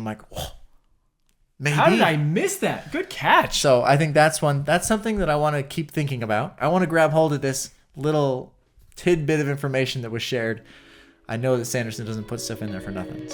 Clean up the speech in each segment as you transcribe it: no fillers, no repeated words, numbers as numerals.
I'm like, oh, maybe. How did I miss that? Good catch. So I think that's something that I want to keep thinking about. I want to grab hold of this little tidbit of information that was shared. I know that Sanderson doesn't put stuff in there for nothing.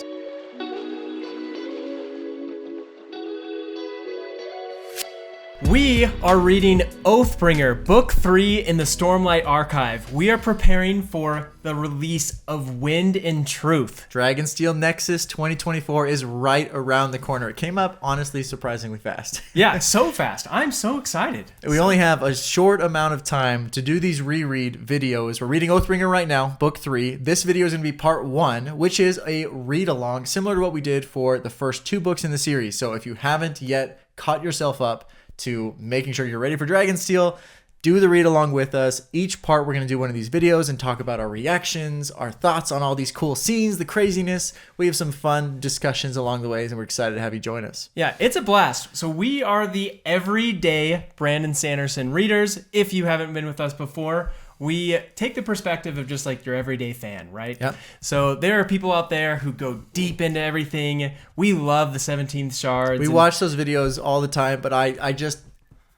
We are reading Oathbringer, Book 3 in the Stormlight Archive. We are preparing for the release of Wind and Truth. Dragonsteel Nexus 2024 is right around the corner. It came up, honestly, surprisingly fast. Yeah, so fast. I'm so excited. We only have a short amount of time to do these reread videos. We're reading Oathbringer right now, Book 3. This video is going to be part 1, which is a read-along, similar to what we did for the first 2 books in the series. So if you haven't yet caught yourself up to making sure you're ready for Dragonsteel, do the read along with us. Each part we're going to do one of these videos and talk about our reactions, our thoughts on all these cool scenes, the craziness. We have some fun discussions along the ways, and we're excited to have you join us. Yeah, it's a blast. So we are the everyday Brandon Sanderson readers. If you haven't been with us before, we take the perspective of just like your everyday fan, right? Yep. So there are people out there who go deep into everything. We love the 17th shards. We watch those videos all the time, but I just,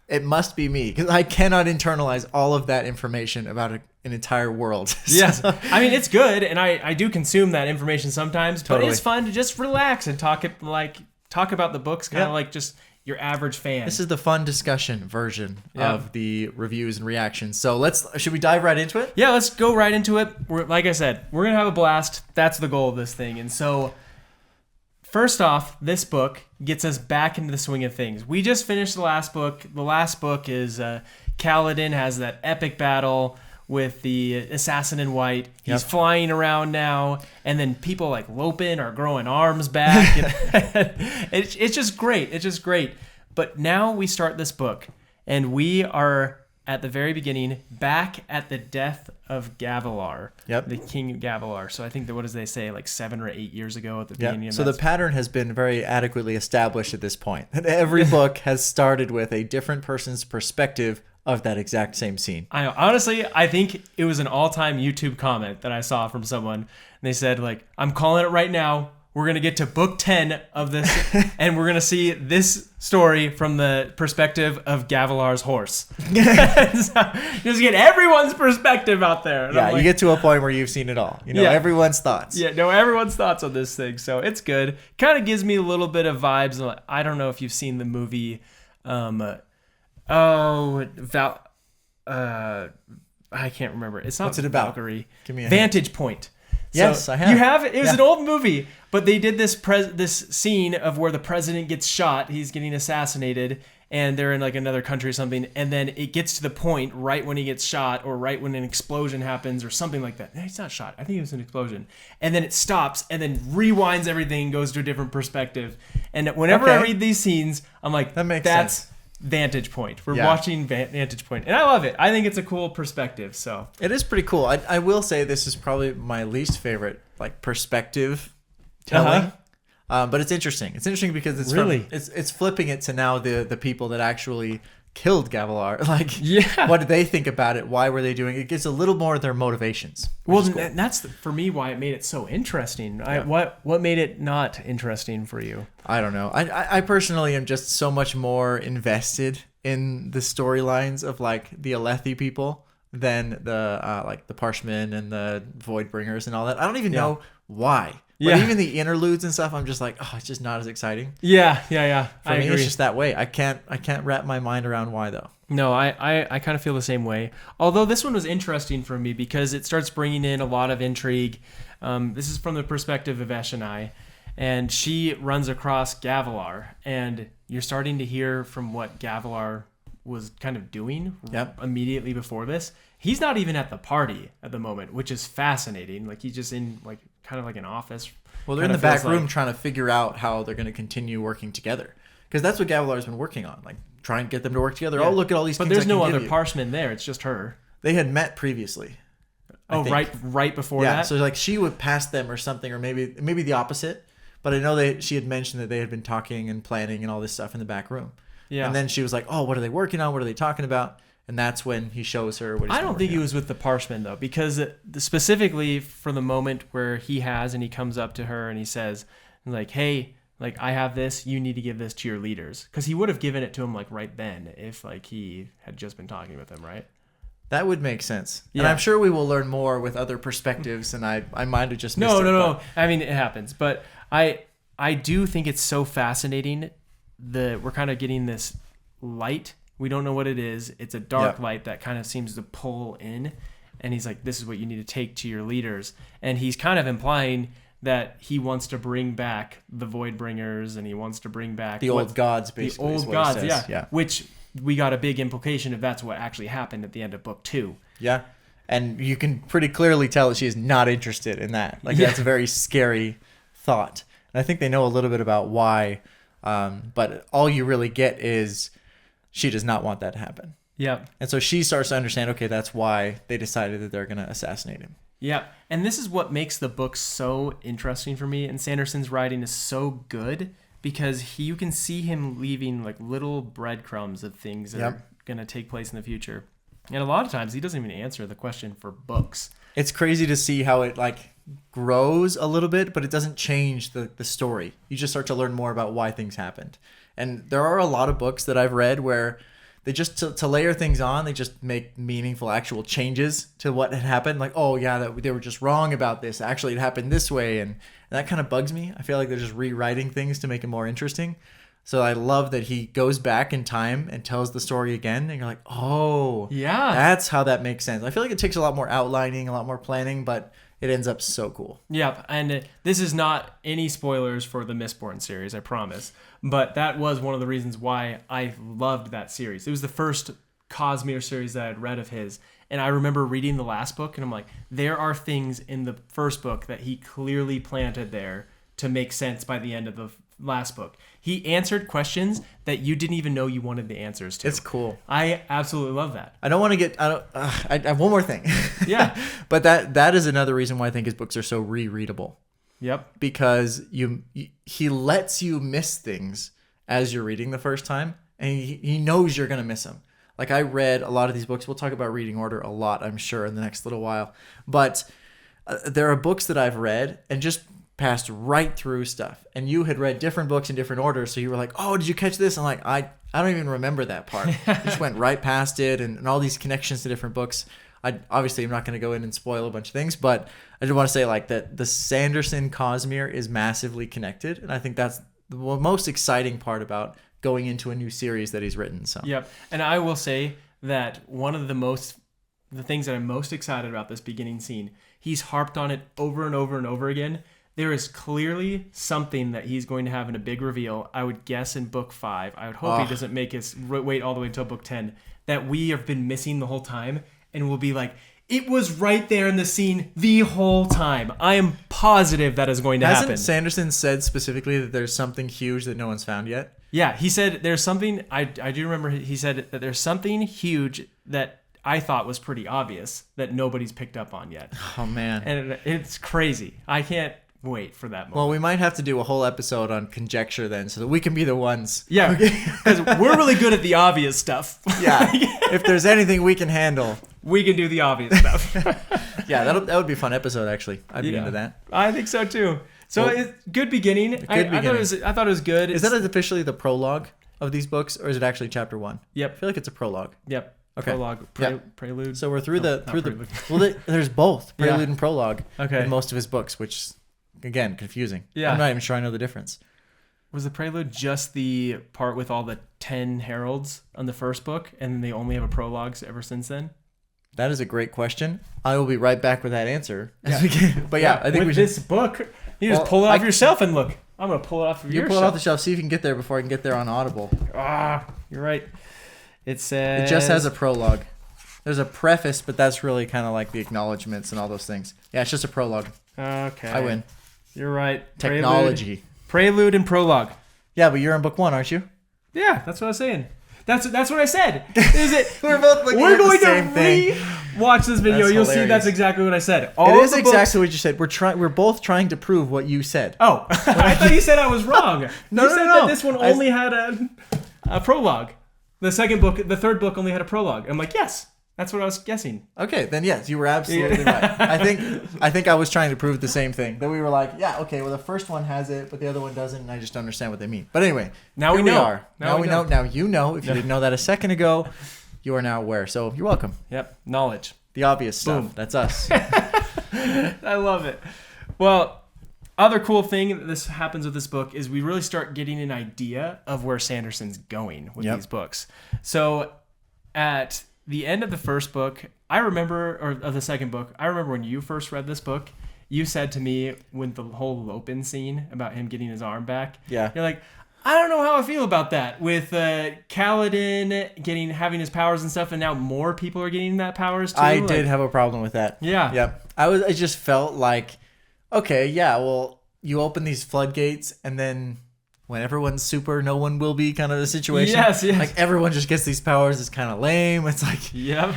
it must be me because I cannot internalize all of that information about an entire world. Yes. I mean, it's good, and I do consume that information sometimes, Totally. but it's fun to just relax and talk about the books kind of like just your average fan. This is the fun discussion version of the reviews and reactions. So should we dive right into it? Yeah, let's go right into it. Like I said, we're going to have a blast. That's the goal of this thing. And so first off, this book gets us back into the swing of things. We just finished the last book. The last book is Kaladin has that epic battle with the assassin in white. He's flying around now, and then people like Lopin are growing arms back. It's just great. It's just great. But now we start this book, and we are at the very beginning, back at the death of Gavilar, the King of Gavilar. So I think that, what does they say, like 7 or 8 years ago at the beginning of So the pattern has been very adequately established at this point. Every book has started with a different person's perspective of that exact same scene. I know. Honestly, I think it was an all-time YouTube comment that I saw from someone. And they said, like, I'm calling it right now. We're going to get to book 10 of this, and we're going to see this story from the perspective of Gavilar's horse. So, just get everyone's perspective out there. And Yeah, you get to a point where you've seen it all. You know, everyone's thoughts. Yeah, no, everyone's thoughts on this thing. So it's good. Kind of gives me a little bit of vibes. I don't know if you've seen the movie... I can't remember. It's not. What's it about? Valkyrie. Give me a Vantage hint. Point. Yes, So I have. You have it. It was an old movie, but they did this scene of where the president gets shot. He's getting assassinated, and they're in like another country or something. And then it gets to the point right when he gets shot, or right when an explosion happens, or something like that. No, he's not shot. I think it was an explosion. And then it stops, and then rewinds everything, and goes to a different perspective. And whenever I read these scenes, I'm like, that makes that's sense. Vantage Point. We're watching Vantage Point, and I love it. I think it's a cool perspective. So it is pretty cool. I will say this is probably my least favorite like perspective telling, but it's interesting. It's interesting because it's Really? it's flipping it to now the people that actually killed Gavilar. Like, what did they think about it? Why were they doing it? It gives a little more of their motivations. Well, cool. That's for me why it made it so interesting. What made it not interesting for you? I don't know. I personally am just so much more invested in the storylines of like the Alethi people than the like the Parshmen and the Voidbringers and all that. I don't even know why. But even the interludes and stuff, I'm just like, oh, it's just not as exciting. Yeah. For me, it's just that way. I can't wrap my mind around why though. No, I kind of feel the same way. Although this one was interesting for me because it starts bringing in a lot of intrigue. This is from the perspective of Eshonai, and she runs across Gavilar, and you're starting to hear from what Gavilar was kind of doing immediately before this. He's not even at the party at the moment, which is fascinating. Like he's just in like kind of like an office. Well, they're in the back room trying to figure out how they're going to continue working together. Because that's what Gavilar's been working on. Like, try and get them to work together. Yeah. Oh, look at all these things. But there's no other Parshmen there. It's just her. They had met previously. Oh, right before that? Yeah, so like she would pass them or something, or maybe the opposite. But I know she had mentioned that they had been talking and planning and all this stuff in the back room. Yeah. And then she was like, oh, what are they working on? What are they talking about? And that's when he shows her what he's I don't think he was with the Parshmen, though, because specifically for the moment where he comes up to her and he says, like, hey, like, I have this, you need to give this to your leaders. Because he would have given it to him, like, right then if, like, he had just been talking with him, right? That would make sense. Yeah. And I'm sure we will learn more with other perspectives, and I might have just missed it. No. I mean, it happens. But I do think it's so fascinating that we're kind of getting this light. We don't know what it is. It's a dark light that kind of seems to pull in. And he's like, this is what you need to take to your leaders. And he's kind of implying that he wants to bring back the Voidbringers, and he wants to bring back the old gods, basically. The old gods, yeah. Which we got a big implication if that's what actually happened at the end of book 2. Yeah. And you can pretty clearly tell that she is not interested in that. Like, that's a very scary thought. And I think they know a little bit about why, but all you really get is she does not want that to happen. Yeah. And so she starts to understand, okay, that's why they decided that they're going to assassinate him. Yeah. And this is what makes the book so interesting for me. And Sanderson's writing is so good because you can see him leaving like little breadcrumbs of things that are going to take place in the future. And a lot of times he doesn't even answer the question for books. It's crazy to see how it like grows a little bit, but it doesn't change the story. You just start to learn more about why things happened. And there are a lot of books that I've read where they just, to layer things on, they just make meaningful actual changes to what had happened. Like, oh yeah, they were just wrong about this. Actually, it happened this way. And that kind of bugs me. I feel like they're just rewriting things to make it more interesting. So I love that he goes back in time and tells the story again. And you're like, oh, yeah, that's how that makes sense. I feel like it takes a lot more outlining, a lot more planning, but it ends up so cool. Yeah, and this is not any spoilers for the Mistborn series, I promise. But that was one of the reasons why I loved that series. It was the first Cosmere series that I'd read of his. And I remember reading the last book, and I'm like, there are things in the first book that he clearly planted there to make sense by the end of the last book. He answered questions that you didn't even know you wanted the answers to. It's cool. I absolutely love that. I don't want to get... I have one more thing. Yeah. But that is another reason why I think his books are so rereadable. Yep. Because he lets you miss things as you're reading the first time, and he knows you're going to miss them. Like, I read a lot of these books. We'll talk about reading order a lot, I'm sure, in the next little while. But there are books that I've read and just passed right through stuff. And you had read different books in different orders, so you were like, oh, did you catch this? I'm like, I don't even remember that part. You just went right past it, and all these connections to different books. Obviously, I'm not going to go in and spoil a bunch of things, but I just want to say like that the Sanderson Cosmere is massively connected, and I think that's the most exciting part about going into a new series that he's written. So yep. And I will say that one of the things that I'm most excited about this beginning scene, he's harped on it over and over and over again. There is clearly something that he's going to have in a big reveal. I would guess in book 5. I would hope he doesn't make us wait all the way until book 10 that we have been missing the whole time. And we'll be like, it was right there in the scene the whole time. I am positive that is going to happen. Hasn't Sanderson said specifically that there's something huge that no one's found yet? Yeah, he said there's something, I do remember he said that there's something huge that I thought was pretty obvious that nobody's picked up on yet. Oh, man. And it's crazy. I can't wait for that moment. Well, we might have to do a whole episode on conjecture then, so that we can be the ones. Yeah, because we're really good at the obvious stuff. Yeah, if there's anything we can handle, we can do the obvious stuff. Yeah, that would be a fun episode, actually. I'd be into that. I think so too. So it's good beginning. I thought it was good. Is that officially the prologue of these books, or is it actually chapter 1? Yep. I feel like it's a prologue. Yep. Okay. Prologue, prelude. So we're through Prelude. there's both prelude and prologue in most of his books, which again, confusing. Yeah. I'm not even sure I know the difference. Was the prelude just the part with all the 10 heralds on the first book, and then they only have a prologue ever since then? That is a great question. I will be right back with that answer. Yeah. But yeah, I think with this book, you just pull it off yourself and look. I'm going to pull it off of your pull it off the shelf. See if you can get there before I can get there on Audible. You're right. It says... It just has a prologue. There's a preface, but that's really kind of like the acknowledgments and all those things. Yeah, it's just a prologue. Okay. I win. You're right. Technology. Prelude and prologue. Yeah, but you're in book 1, aren't you? Yeah, that's what I was saying. That's what I said. Is it? We're both looking at the same thing. Watch this video. That's You'll hilarious. see that's exactly what I said. It is exactly what you said. We're both trying to prove what you said. Oh, I thought you said I was wrong. No, you no, said no. that this one only had a prologue. The third book only had a prologue. I'm like, yes, That's what I was guessing. Okay, then yes, you were absolutely right. I think I was trying to prove the same thing. That we were like, yeah, okay, well the first one has it, but the other one doesn't, and I just don't understand what they mean. But anyway, now here we know. are. Now we know. Now you know. If you didn't know that a second ago, you are now aware. So you're welcome. Yep, knowledge. The obvious stuff. Boom. That's us. I love it. Well, other cool thing that this happens with this book is we really start getting an idea of where Sanderson's going with these books. So at the end of the first book, or of the second book, I remember when you first read this book, you said to me with the whole Lopin scene about him getting his arm back. Yeah. You're like, I don't know how I feel about that. With Kaladin having his powers and stuff, and now more people are getting that powers too. I did have a problem with that. Yeah. Yeah. I just felt like, okay, yeah, well, you open these floodgates, and then when everyone's super, no one will be kind of the situation. Yes. Like everyone just gets these powers. It's kind of lame. It's like, yep.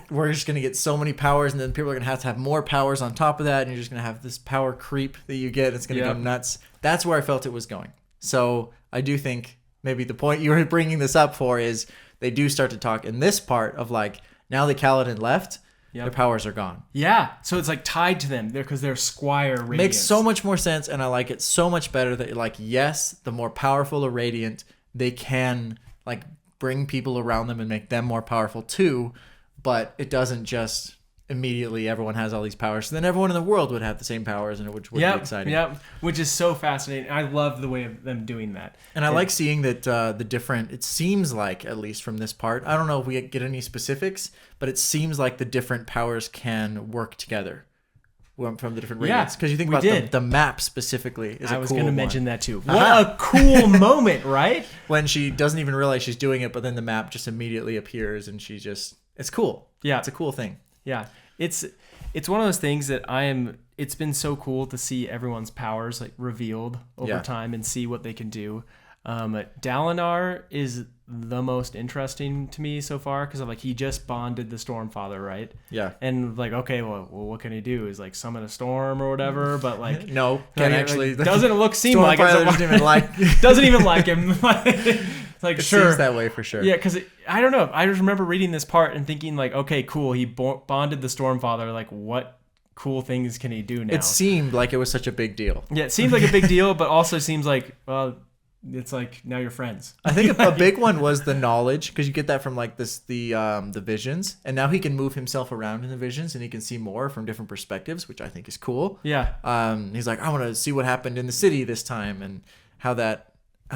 We're just going to get so many powers, and then people are going to have more powers on top of that, and you're just going to have this power creep that you get. It's going to go nuts. That's where I felt it was going. So I do think maybe the point you were bringing this up for is they do start to talk in this part of like, now that Kaladin left, their powers are gone. Yeah. So it's like tied to them because they're squire radiants. Makes so much more sense, and I like it so much better that like, yes, the more powerful a radiant, they can like bring people around them and make them more powerful too, but it doesn't just immediately everyone has all these powers. So then everyone in the world would have the same powers, and it would be exciting. Yep. Which is so fascinating. I love the way of them doing that. And I like seeing that the different, it seems like, at least from this part, I don't know if we get any specifics, but it seems like the different powers can work together from the different radiants. Because you think about the map specifically is a cool one. I was going to mention that too. What a cool moment, right? When she doesn't even realize she's doing it, but then the map just immediately appears, and she just, it's cool. Yeah. It's a cool thing. Yeah, it's one of those things that it's been so cool to see everyone's powers like revealed over time and see what they can do. Dalinar is the most interesting to me so far because like he just bonded the Stormfather, right? Yeah. And like, okay, well, what can he do? Is like summon a storm or whatever? But like, no, can actually doesn't seem like it. Doesn't even like him. It's like, it sure, seems that way for sure. Yeah, because I don't know. I just remember reading this part and thinking like, okay, cool. He bonded the Stormfather. Like, what cool things can he do now? It seemed like it was such a big deal. Yeah, it seems like a big deal, but also seems like, well, it's like now you're friends. I think a big one was the knowledge, because you get that from like the visions, and now he can move himself around in the visions, and he can see more from different perspectives, which I think is cool. Yeah. He's like, I want to see what happened in the city this time, and how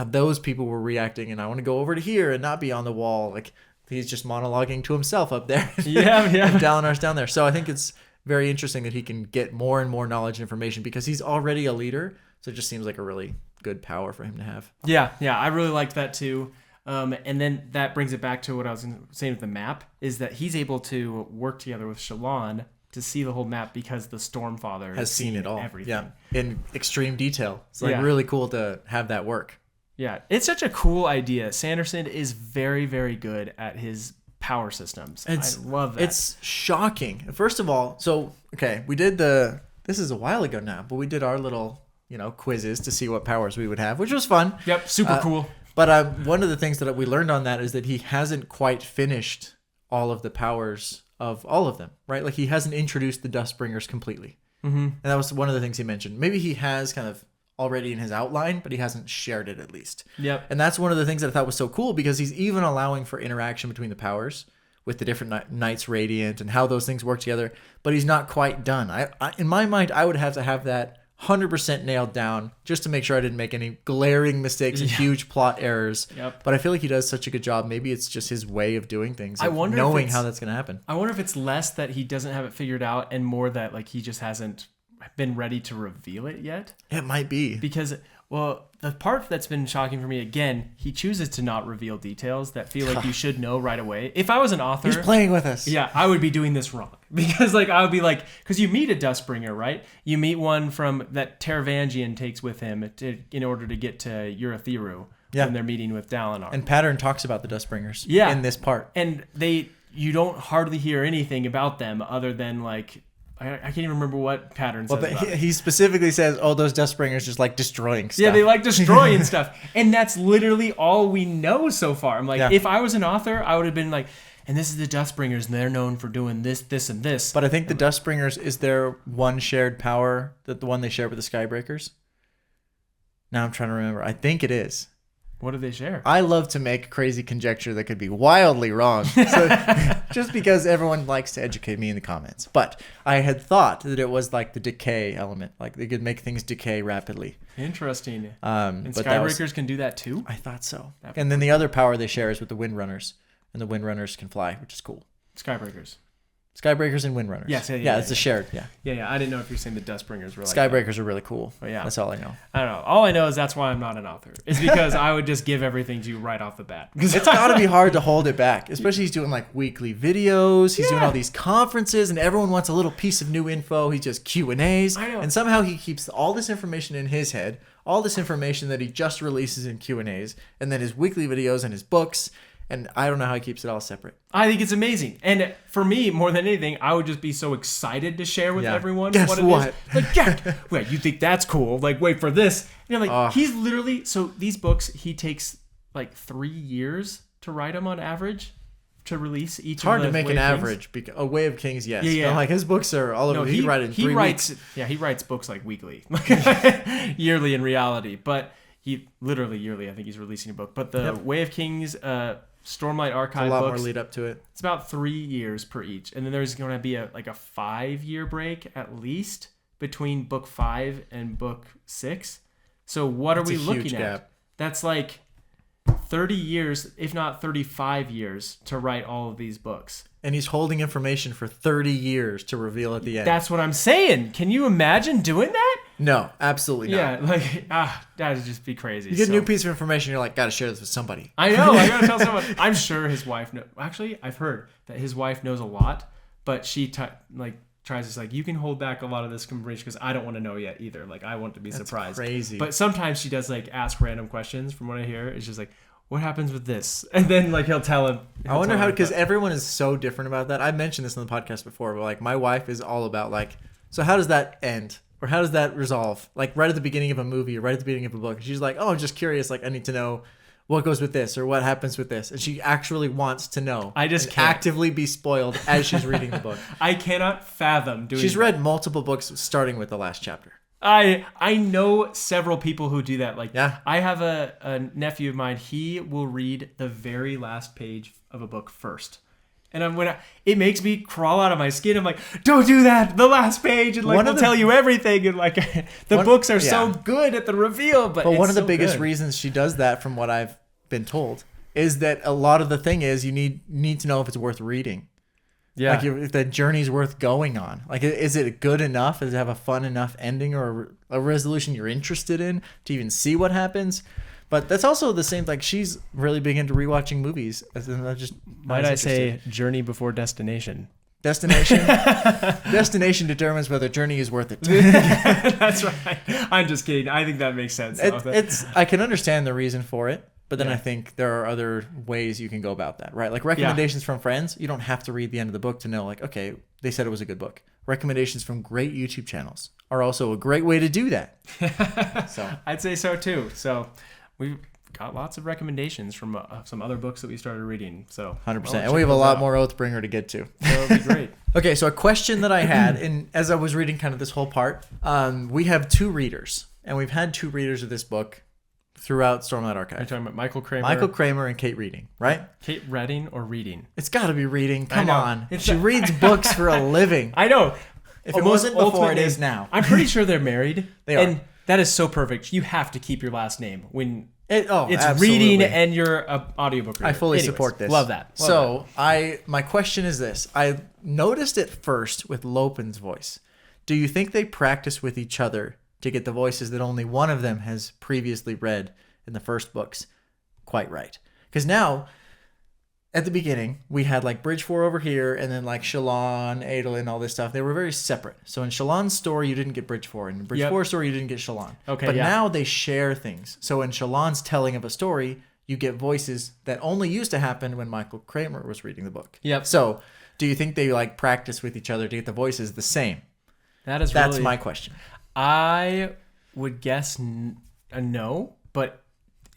those people were reacting, and I want to go over to here and not be on the wall. Like he's just monologuing to himself up there. Yeah. And Dalinar's down there. So I think it's very interesting that he can get more and more knowledge and information because he's already a leader. So it just seems like a really good power for him to have. Yeah, I really liked that too. And then that brings it back to what I was saying with the map, is that he's able to work together with Shallan to see the whole map because the Stormfather has seen it all. Everything. Yeah, in extreme detail. It's like really cool to have that work. Yeah, it's such a cool idea. Sanderson is very, very good at his power systems. I love that. It's shocking. First of all, we did this is a while ago now, but we did our little quizzes to see what powers we would have, which was fun. Yep, super cool. But one of the things that we learned on that is that he hasn't quite finished all of the powers of all of them, right? Like he hasn't introduced the Dustbringers completely. Mm-hmm. And that was one of the things he mentioned. Maybe he has kind of already in his outline, but he hasn't shared it at least. Yep. And that's one of the things that I thought was so cool, because he's even allowing for interaction between the powers with the different Knights Radiant and how those things work together, but he's not quite done. I in my mind, I would have to have that 100% nailed down just to make sure I didn't make any glaring mistakes and huge plot errors. Yep. But I feel like he does such a good job. Maybe it's just his way of doing things. I wonder knowing how that's going to happen. I wonder if it's less that he doesn't have it figured out and more that like he just hasn't been ready to reveal it yet. It might be. Because, well, the part that's been shocking for me, again, he chooses to not reveal details that feel like you should know right away. If I was an author... He's playing with us. Yeah, I would be doing this wrong. Because like I would be like... Because you meet a Dustbringer, right? You meet one from that Taravangian takes with him in order to get to Urithiru when they're meeting with Dalinar. And Pattern talks about the Dustbringers in this part. And you don't hardly hear anything about them other than like... I can't even remember what Pattern says about it. He specifically says, those Dustbringers just like destroying stuff. Yeah, they like destroying stuff. And that's literally all we know so far. I'm like, if I was an author, I would have been like, and this is the Dustbringers, and they're known for doing this, this, and this. But I think the Dustbringers, is there one shared power, that the one they share with the Skybreakers? Now I'm trying to remember. I think it is. What do they share? I love to make crazy conjecture that could be wildly wrong. So, just because everyone likes to educate me in the comments. But I had thought that it was like the decay element. Like they could make things decay rapidly. Interesting. And Skybreakers can do that too? I thought so. And then the other power they share is with the Windrunners. And the Windrunners can fly, which is cool. Skybreakers. Skybreakers and Windrunners. Yes, it's a shared, Yeah, I didn't know if you're saying the Dustbringers were like Skybreakers are really cool. But yeah. That's all I know. I don't know. All I know is that's why I'm not an author. It's because I would just give everything to you right off the bat. It's got to be hard to hold it back, especially he's doing like weekly videos. He's doing all these conferences, and everyone wants a little piece of new info. He just Q&As. I know. And somehow he keeps all this information in his head, all this information that he just releases in Q&As, and then his weekly videos and his books. And I don't know how he keeps it all separate. I think it's amazing. And for me, more than anything, I would just be so excited to share with everyone Guess what it is. Like, yeah, wait, you think that's cool? Like, wait for this. And you're like, he's literally, so these books, he takes like 3 years to write them on average to release each It's hard of the to make Way an of Kings. average. A Way of Kings, yes. Yeah. But like his books are all over. He can write it in 3 writes, weeks. Yeah, he writes books like weekly. Yearly in reality. But he literally yearly, I think he's releasing a book. But the Way of Kings, Stormlight Archive a lot books, more lead up to it. It's about 3 years per each, and then there's going to be a 5-year break at least between book 5 and book 6. So what are we looking at? Gap. That's like 30 years, if not 35 years, to write all of these books. And he's holding information for 30 years to reveal at the end. That's what I'm saying. Can you imagine doing that? No, absolutely not. Yeah, like, that would just be crazy. You get a new piece of information, you're like, gotta share this with somebody. I know, I gotta tell someone. I'm sure his wife knows. Actually, I've heard that his wife knows a lot, but she tries to you can hold back a lot of this information because I don't want to know yet either. Like, I want to be surprised. Crazy. But sometimes she does ask random questions. From what I hear, it's just like, what happens with this? And then he'll tell him. I wonder how, because everyone is so different about that. I mentioned this on the podcast before, but my wife is all about so how does that end? Or how does that resolve? Like right at the beginning of a movie or right at the beginning of a book. And she's like, oh, I'm just curious. I need to know what goes with this or what happens with this. And she actually wants to know. I just can't actively be spoiled as she's reading the book. I cannot fathom doing She's read multiple books starting with the last chapter. I know several people who do that. Yeah. I have a nephew of mine. He will read the very last page of a book first. And it makes me crawl out of my skin. I'm like, don't do that. The last page, and we'll tell you everything. And the books are so good at the reveal. But one of the biggest reasons she does that, from what I've been told, is that a lot of the thing is you need to know if it's worth reading. Yeah. If the journey's worth going on. Is it good enough? Does it have a fun enough ending or a resolution you're interested in to even see what happens? But that's also the same. She's really big into rewatching movies. Might I say, journey before destination? Destination determines whether journey is worth it. That's right. I'm just kidding. I think that makes sense. I can understand the reason for it, but then I think there are other ways you can go about that, right? Recommendations from friends. You don't have to read the end of the book to know, okay, they said it was a good book. Recommendations from great YouTube channels are also a great way to do that. So I'd say so too. So we've got lots of recommendations from some other books that we started reading. So 100%. And we have a lot more Oathbringer to get to. That would be great. Okay, so a question that I had, and as I was reading kind of this whole part, we have 2 readers, and we've had 2 readers of this book throughout Stormlight Archive. You're talking about Michael Kramer and Kate Reading, right? Kate Reading or Reading? It's got to be Reading. Come on. She reads books for a living. I know. If it wasn't before, it is now. I'm pretty sure they're married. They are. And that is so perfect. You have to keep your last name when it's absolutely. Reading and you're an audiobook reader. I fully support this. Love that. My question is this. I noticed it first with Lopin's voice. Do you think they practice with each other to get the voices that only one of them has previously read in the first books quite right? Because now, at the beginning, we had Bridge 4 over here, and then Shallan, Adolin, all this stuff. They were very separate. So in Shallan's story, you didn't get Bridge 4. In Bridge 4's story, you didn't get Shallan. Okay, but now they share things. So in Shallan's telling of a story, you get voices that only used to happen when Michael Kramer was reading the book. Yep. So do you think they practice with each other to get the voices the same? That's my question. I would guess no, but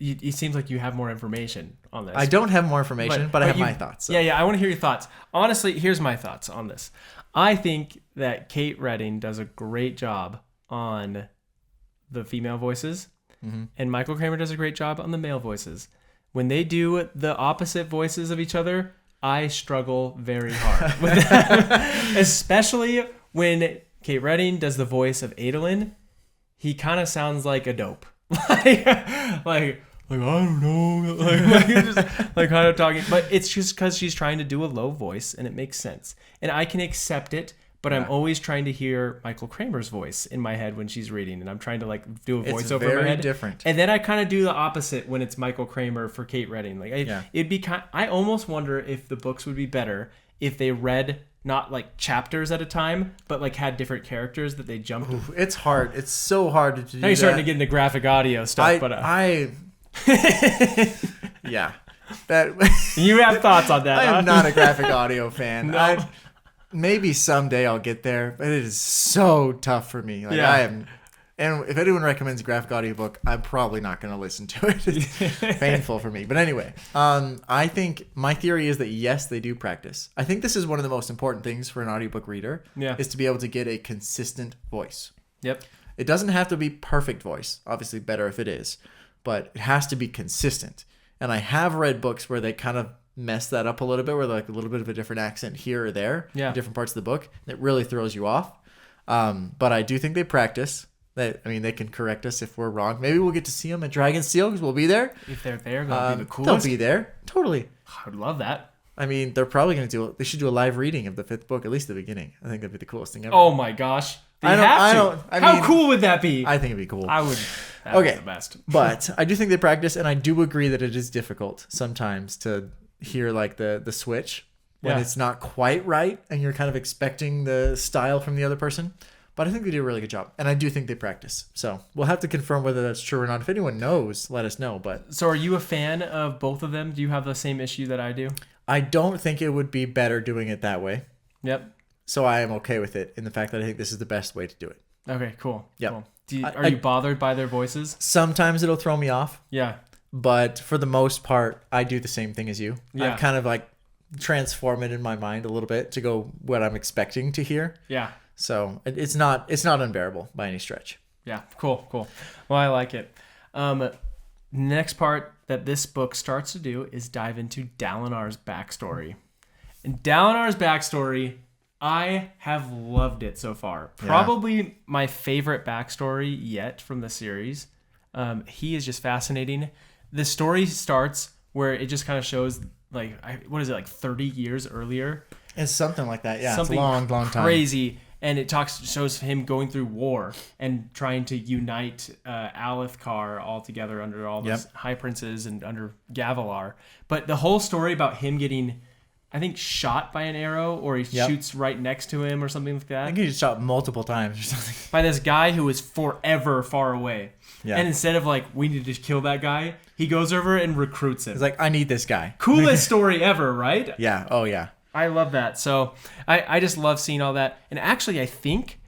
it seems like you have more information on this. I don't have more information, but I have my thoughts. So. Yeah, I want to hear your thoughts. Honestly, here's my thoughts on this. I think that Kate Redding does a great job on the female voices, and Michael Kramer does a great job on the male voices. When they do the opposite voices of each other, I struggle very hard with that. Especially when Kate Redding does the voice of Adolin. He kind of sounds like a dope. like I don't know. Like kind of talking. But it's just because she's trying to do a low voice, and it makes sense. And I can accept it, but I'm always trying to hear Michael Kramer's voice in my head when she's reading, and I'm trying to like do a voiceover in my head. Different. And then I kind of do the opposite when it's Michael Kramer for Kate Redding. Like it'd be I almost wonder if the books would be better if they read not like chapters at a time, but like had different characters that they jumped. Ooh, it's hard. It's so hard to do. Now you're starting to get into graphic audio stuff, yeah. That you have thoughts on that. I am not a graphic audio fan. No. Maybe someday I'll get there, but it is so tough for me. Like I am, and if anyone recommends a graphic audiobook, I'm probably not going to listen to it. It's painful for me. But anyway, I think my theory is that yes, they do practice. I think this is one of the most important things for an audiobook reader is to be able to get a consistent voice. Yep. It doesn't have to be perfect voice. Obviously better if it is, but it has to be consistent. And I have read books where they kind of mess that up a little bit, where like a little bit of a different accent here or there in different parts of the book. It really throws you off. But I do think they practice. They can correct us if we're wrong. Maybe we'll get to see them at Dragonsteel because we'll be there. If they're there, they'll be the coolest. They'll be there. Totally. I would love that. I mean, they're probably going to they should do a live reading of the 5th book, at least the beginning. I think that'd be the coolest thing ever. Oh my gosh. How cool would that be? I think it'd be cool. I would. That would be the best. But I do think they practice, and I do agree that it is difficult sometimes to hear like the switch when it's not quite right and you're kind of expecting the style from the other person. But I think they do a really good job, and I do think they practice. So we'll have to confirm whether that's true or not. If anyone knows, let us know. But so are you a fan of both of them? Do you have the same issue that I do? I don't think it would be better doing it that way. Yep. So I am okay with it in the fact that I think this is the best way to do it. Okay, cool. Yep. Cool. Are you bothered by their voices? Sometimes it'll throw me off. Yeah. But for the most part, I do the same thing as you. Yeah. I kind of like transform it in my mind a little bit to go what I'm expecting to hear. Yeah. So it's not unbearable by any stretch. Yeah. Cool. Well, I like it. Next part that this book starts to do is dive into Dalinar's backstory. And Dalinar's backstory, I have loved it so far. Probably my favorite backstory yet from the series. He is just fascinating. The story starts where it just kind of shows like 30 years earlier. It's something like that. Yeah, something it's a long time. Crazy. And it shows him going through war and trying to unite Alethkar all together under all those high princes and under Gavilar. But the whole story about him getting, I think, shot by an arrow, or he shoots right next to him or something like that. I think he shot multiple times or something. By this guy who is forever far away. Yeah. And instead of like, we need to kill that guy, he goes over and recruits him. He's like, I need this guy. Coolest story ever, right? Yeah. Oh, yeah. I love that. So I just love seeing all that. And actually, I think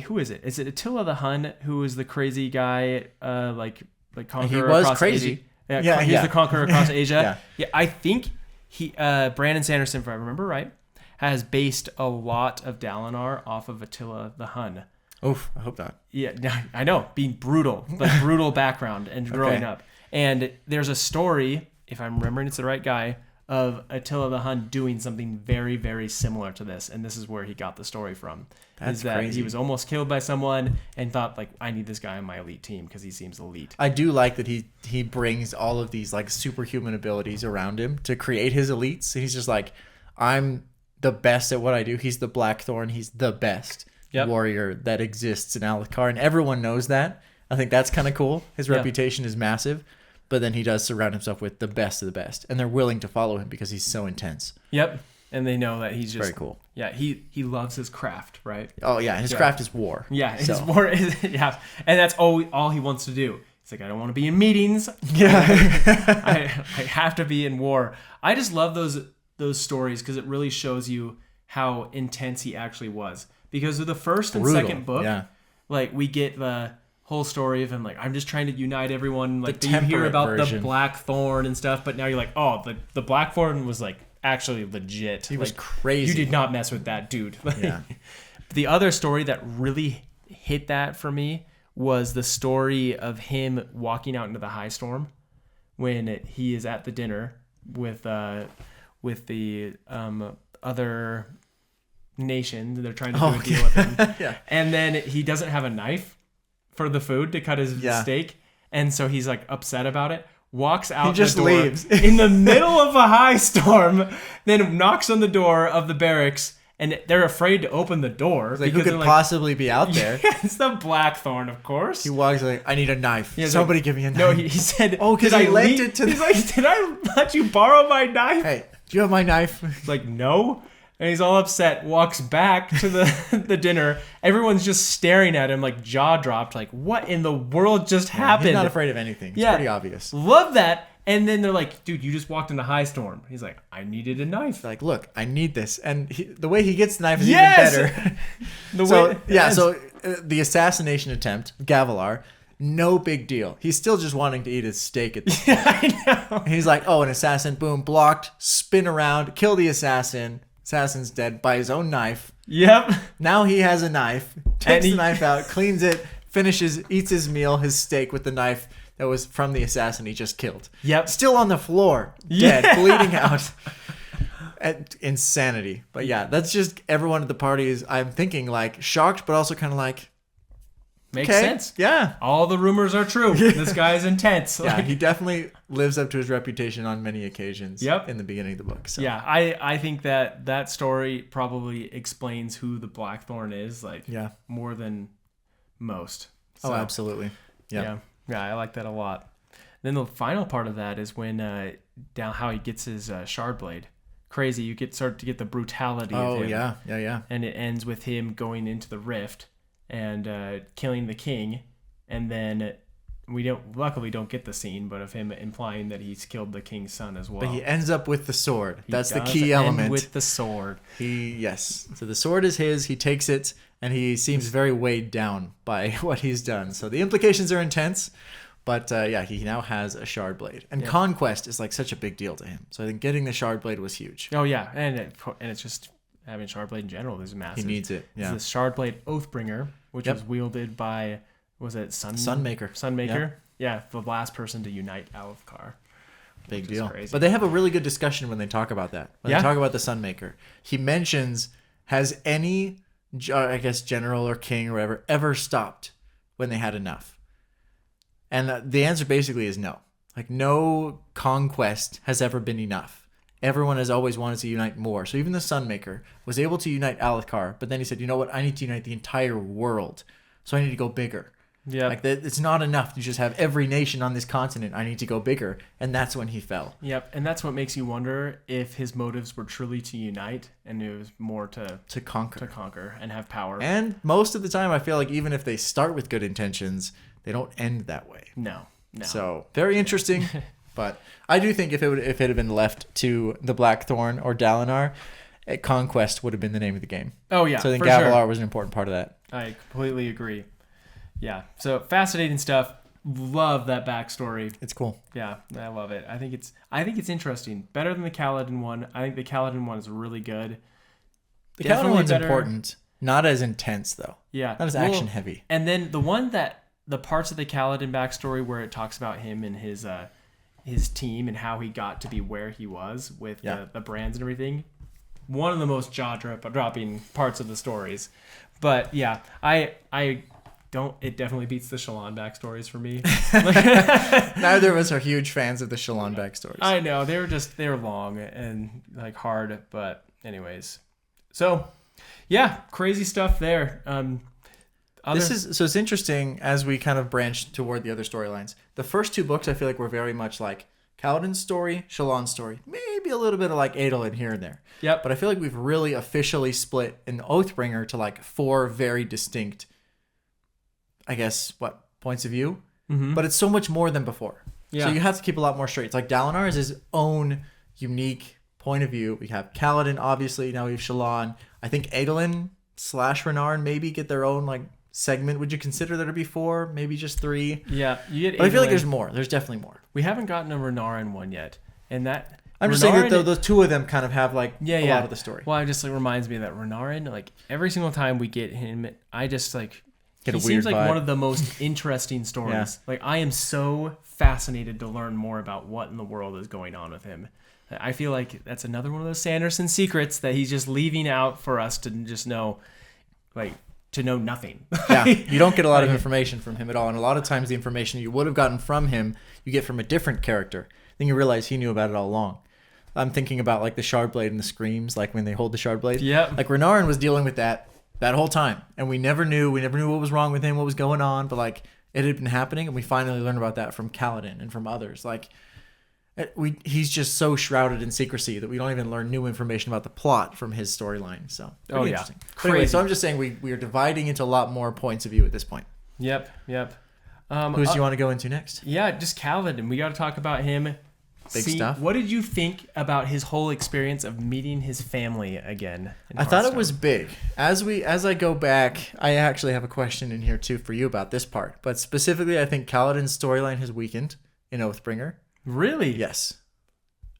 who is it? Is it Attila the Hun who is the crazy guy, like conqueror across crazy. Asia? He's the conqueror across Asia. Yeah, I think he Brandon Sanderson, if I remember right, has based a lot of Dalinar off of Attila the Hun. Oof, I hope not. Yeah, I know, being brutal, like brutal background and growing up. And there's a story, if I'm remembering it's the right guy, of Attila the Hun doing something very, very similar to this. And this is where he got the story from. That's that crazy. He was almost killed by someone and thought, like, I need this guy on my elite team because he seems elite. I do like that he brings all of these, like, superhuman abilities around him to create his elites. And he's just like, I'm the best at what I do. He's the Blackthorn. He's the best warrior that exists in Alethkar. And everyone knows that. I think that's kind of cool. His reputation is massive. But then he does surround himself with the best of the best. And they're willing to follow him because he's so intense. Yep. And they know that he's just... Very cool. Yeah, he loves his craft, right? Oh, yeah. His craft is war. Yeah, his war is... Yeah. And that's all he wants to do. He's like, I don't want to be in meetings. Yeah. I have to be in war. I just love those stories because it really shows you how intense he actually was. Because of the first and second book, like we get the whole story of him like, I'm just trying to unite everyone. Like, you hear temperate about version. the Blackthorn and stuff, but now you're like, oh, the Blackthorn was like actually legit. He was Like, crazy. You did not mess with that dude. Like, Yeah. The other story that really hit that for me was the story of him walking out into the high storm when he is at the dinner with the other nation. They're trying to do a deal with him. Yeah. And then he doesn't have a knife for the food to cut his steak. And so he's like upset about it. Walks out He just the door leaves. in the middle of a high storm, then knocks on the door of the barracks, and they're afraid to open the door. Like, who could possibly be out there? Yeah, it's the Blackthorn, of course. He walks like, I need a knife. Yeah, Somebody like, give me a knife. No, he said, oh, because I lent it to He's like, did I let you borrow my knife? Hey, do you have my knife? He's like, no. And he's all upset, walks back to the dinner. Everyone's just staring at him like jaw dropped, like, what in the world just happened? He's not afraid of anything. It's pretty obvious. Love that. And then they're like, dude, you just walked in a high storm. He's like, I needed a knife. Like, look, I need this. And the way he gets the knife is Yes! even better. Yes. So the assassination attempt, Gavilar, no big deal. He's still just wanting to eat his steak at the I know. And he's like, oh, an assassin, boom, blocked, spin around, kill the assassin. Assassin's dead by his own knife. Yep. Now he has a knife, takes the knife out, cleans it, finishes, eats his meal, his steak with the knife that was from the assassin he just killed. Yep. Still on the floor, dead, bleeding out. Insanity. But yeah, that's just everyone at the party is, I'm thinking, like, shocked, but also kind of like, Makes sense. Yeah. All the rumors are true. This guy is intense. Yeah, he definitely lives up to his reputation on many occasions in the beginning of the book. So. Yeah, I think that story probably explains who the Blackthorn is, like, more than most. So, absolutely. Yeah, I like that a lot. Then the final part of that is when down how he gets his Shardblade. Crazy, you start to get the brutality of him. Yeah. And it ends with him going into the rift and killing the king, and then we don't get the scene, but of him implying that he's killed the king's son as well. But he ends up with the sword. That's the does key end element. with the sword. So the sword is his. He takes it, and he seems very weighed down by what he's done. So the implications are intense. But he now has a Shardblade, and conquest is like such a big deal to him. So I think getting the Shardblade was huge. Oh yeah, and it's just having Shardblade in general is massive. He needs it. Yeah. It's the Shardblade Oathbringer, which was wielded by, was it Sunmaker? Sunmaker. Yeah, the last person to unite Alethkar. Big deal. But they have a really good discussion when they talk about that. When they talk about the Sunmaker, he mentions, has any, I guess, general or king or whatever ever stopped when they had enough? And the answer basically is no. Like, no conquest has ever been enough. Everyone has always wanted to unite more. So even the Sunmaker was able to unite Alethkar, but then he said, you know what? I need to unite the entire world. So I need to go bigger. Yeah. Like, it's not enough to just have every nation on this continent. I need to go bigger. And that's when he fell. Yep. And that's what makes you wonder if his motives were truly to unite and it was more to conquer and have power. And most of the time, I feel like even if they start with good intentions, they don't end that way. No. So very interesting. But I do think if it had been left to the Blackthorn or Dalinar, Conquest would have been the name of the game. Oh yeah. So I think Gavilar was an important part of that. I completely agree. Yeah. So fascinating stuff. Love that backstory. It's cool. Yeah, I love it. I think it's interesting. Better than the Kaladin one. I think the Kaladin one is really good. The Kaladin one's important. Not as intense though. Yeah. Not as action heavy. And then the parts of the Kaladin backstory where it talks about him and his team and how he got to be where he was with the brands and everything. One of the most jaw-dropping parts of the stories. But yeah, it definitely beats the Shallan backstories for me. Neither of us are huge fans of the Shallan backstories. I know, they were long and like hard, but anyways. So, yeah, crazy stuff there. So it's interesting as we kind of branch toward the other storylines. The first two books I feel like were very much like Kaladin's story, Shallan's story, maybe a little bit of like Adolin here and there. Yep. But I feel like we've really officially split in Oathbringer to like four very distinct, I guess, points of view. Mm-hmm. But it's so much more than before. Yeah. So you have to keep a lot more straight. It's like Dalinar is his own unique point of view. We have Kaladin, obviously. Now we have Shallan. I think Adolin / Renarin maybe get their own like segment would you consider there to be 4? Maybe just 3? Yeah, you get. But I feel like there's more. There's definitely more. We haven't gotten a Renarin one yet, and that. I'm just saying that those 2 of them kind of have like a lot of the story. Well, it just like reminds me of that Renarin. Like every single time we get him, I just like get he a weird seems like vibe. one of the most interesting stories. Yeah. Like I am so fascinated to learn more about what in the world is going on with him. I feel like that's another one of those Sanderson secrets that he's just leaving out for us to just know, like to know nothing. Yeah, you don't get a lot of information from him at all, and a lot of times the information you would have gotten from him, you get from a different character. Then you realize he knew about it all along. I'm thinking about like the Shardblade and the screams, like when they hold the Shardblade. Yeah. Like Renarin was dealing with that whole time, and we never knew what was wrong with him, what was going on, but like it had been happening, and we finally learned about that from Kaladin and from others. Like he's just so shrouded in secrecy that we don't even learn new information about the plot from his storyline. So interesting. But anyway, so I'm just saying we are dividing into a lot more points of view at this point. Yep. Who do you want to go into next? Yeah, just Kaladin. We got to talk about him. Big stuff. What did you think about his whole experience of meeting his family again? I thought it was big. As I go back, I actually have a question in here too for you about this part. But specifically, I think Kaladin's storyline has weakened in Oathbringer. Really? Yes.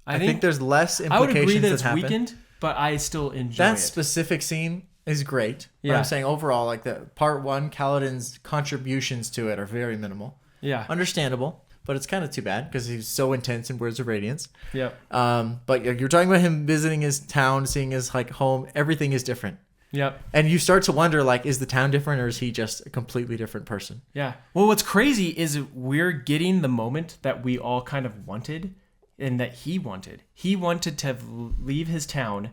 I think there's less implications. I would agree that it's weakened, but I still enjoy that it. specific scene is great. Yeah. But I'm saying overall, like the part 1, Kaladin's contributions to it are very minimal. Yeah. Understandable. But it's kind of too bad because he's so intense in Words of Radiance. Yep. But you're talking about him visiting his town, seeing his like home. Everything is different. Yep. And you start to wonder, like, is the town different or is he just a completely different person? Yeah. Well, what's crazy is we're getting the moment that we all kind of wanted and that he wanted. He wanted to leave his town